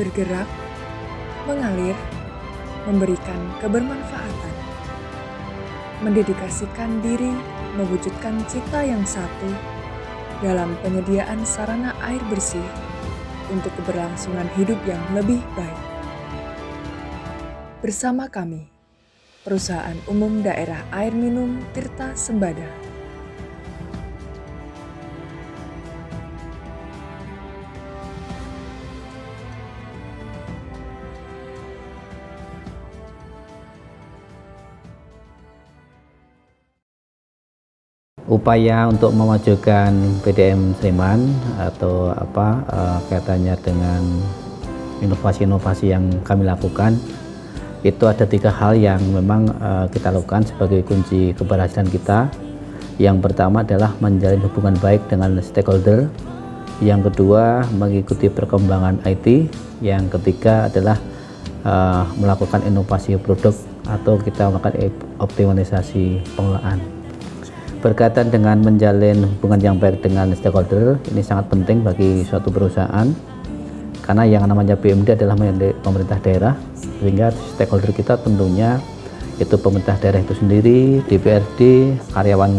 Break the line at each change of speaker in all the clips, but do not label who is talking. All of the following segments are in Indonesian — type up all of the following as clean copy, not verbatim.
bergerak, mengalir, memberikan kebermanfaatan, mendedikasikan diri mewujudkan cita yang satu dalam penyediaan sarana air bersih untuk keberlangsungan hidup yang lebih baik. Bersama kami, Perusahaan Umum Daerah Air Minum Tirta Sembada.
Upaya untuk memajukan PDAM Sleman atau kaitannya dengan inovasi-inovasi yang kami lakukan, itu ada 3 hal yang memang kita lakukan sebagai kunci keberhasilan kita. Yang pertama adalah menjalin hubungan baik dengan stakeholder, yang kedua mengikuti perkembangan IT, yang ketiga adalah melakukan inovasi produk atau kita melakukan optimalisasi pengelolaan. Berkaitan dengan menjalin hubungan yang baik dengan stakeholder, ini sangat penting bagi suatu perusahaan karena yang namanya BUMD adalah pemerintah daerah, sehingga stakeholder kita tentunya itu pemerintah daerah itu sendiri, DPRD, karyawan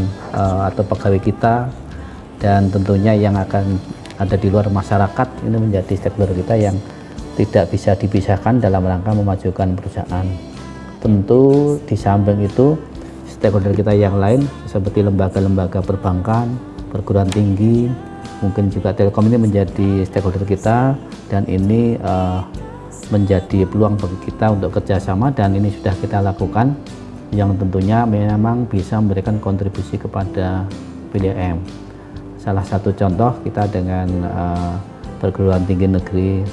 atau pegawai kita, dan tentunya yang akan ada di luar masyarakat. Ini menjadi stakeholder kita yang tidak bisa dipisahkan dalam rangka memajukan perusahaan. Tentu di samping itu stakeholder kita yang lain seperti lembaga-lembaga perbankan, perguruan tinggi, mungkin juga Telkom ini menjadi stakeholder kita, dan ini menjadi peluang bagi kita untuk kerjasama, dan ini sudah kita lakukan yang tentunya memang bisa memberikan kontribusi kepada PDAM. Salah satu contoh kita dengan perguruan tinggi negeri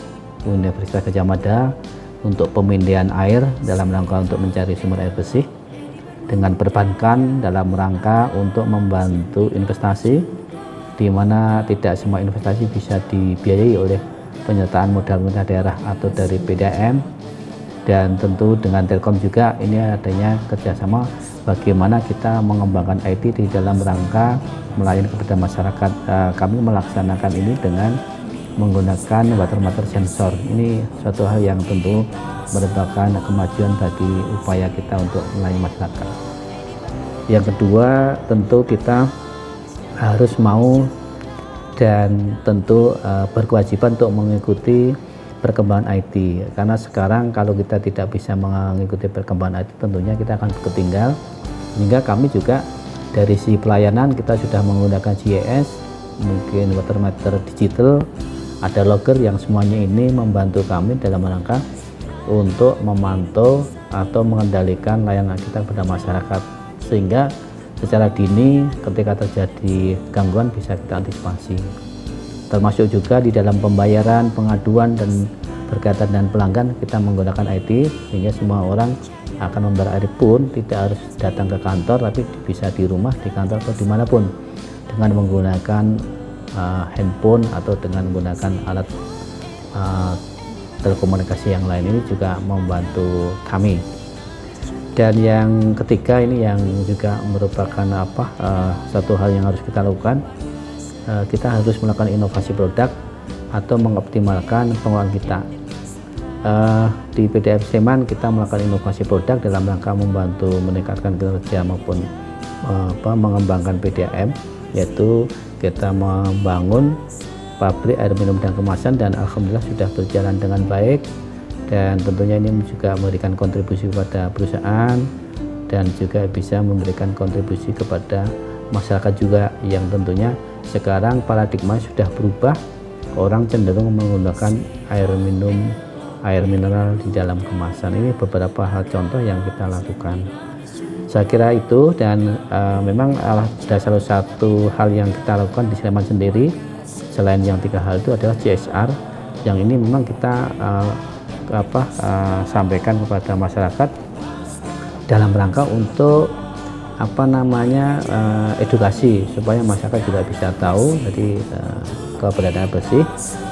Universitas Gadjah Mada untuk pemindahan air dalam rangka untuk mencari sumber air bersih, dengan perbankan dalam rangka untuk membantu investasi, di mana tidak semua investasi bisa dibiayai oleh penyertaan modal pemerintah daerah atau dari PDAM, dan tentu dengan Telkom juga ini adanya kerjasama bagaimana kita mengembangkan IT di dalam rangka melayani kepada masyarakat. Kami melaksanakan ini dengan menggunakan water meter sensor. Ini suatu hal yang tentu merupakan kemajuan bagi upaya kita untuk melayani masyarakat. Yang kedua, tentu kita harus mau dan tentu berkewajiban untuk mengikuti perkembangan IT, karena sekarang kalau kita tidak bisa mengikuti perkembangan IT tentunya kita akan ketinggal. Sehingga kami juga dari si pelayanan kita sudah menggunakan GIS, mungkin water meter digital, ada logger, yang semuanya ini membantu kami dalam rangka untuk memantau atau mengendalikan layanan kita kepada masyarakat, sehingga secara dini ketika terjadi gangguan bisa kita antisipasi. Termasuk juga di dalam pembayaran, pengaduan, dan berkaitan dengan pelanggan kita menggunakan IT, sehingga semua orang akan membayar air pun tidak harus datang ke kantor, tapi bisa di rumah, di kantor, atau dimanapun dengan menggunakan handphone atau dengan menggunakan alat telekomunikasi yang lain. Ini juga membantu kami. Dan yang ketiga ini yang juga merupakan satu hal yang harus kita lakukan, kita harus melakukan inovasi produk atau mengoptimalkan pengelolaan kita. Di PDAM Sleman kita melakukan inovasi produk dalam rangka membantu meningkatkan kinerja maupun mengembangkan PDAM, yaitu kita membangun pabrik air minum dan kemasan, dan alhamdulillah sudah berjalan dengan baik, dan tentunya ini juga memberikan kontribusi kepada perusahaan dan juga bisa memberikan kontribusi kepada masyarakat juga, yang tentunya sekarang paradigma sudah berubah, orang cenderung menggunakan air minum, air mineral di dalam kemasan. Ini beberapa hal contoh yang kita lakukan. Saya kira itu, dan memang ada salah satu hal yang kita lakukan di Sleman sendiri selain yang 3 hal itu adalah CSR, yang ini memang kita sampaikan kepada masyarakat dalam rangka untuk edukasi supaya masyarakat juga bisa tahu jadi keberadaan bersih,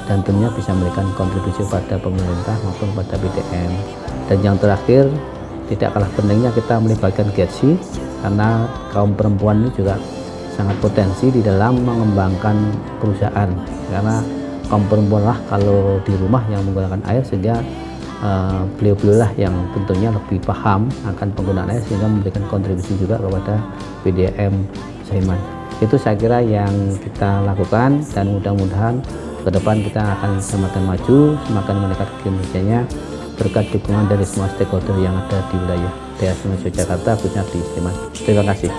dan tentunya bisa memberikan kontribusi pada pemerintah maupun pada PDAM. Dan yang terakhir, tidak kalah pentingnya kita melibatkan GETSI, karena kaum perempuan ini juga sangat potensi di dalam mengembangkan perusahaan, karena kaum perempuan lah kalau di rumah yang menggunakan air, sehingga beliau-beliau lah yang tentunya lebih paham akan penggunaan air sehingga memberikan kontribusi juga kepada PDAM Sleman. Itu saya kira yang kita lakukan, dan mudah-mudahan ke depan kita akan semakin maju, semakin meningkat kinerjanya berkat dukungan dari semua stakeholder yang ada di wilayah daerah istimewa Yogyakarta, khususnya di Sleman. Terima kasih.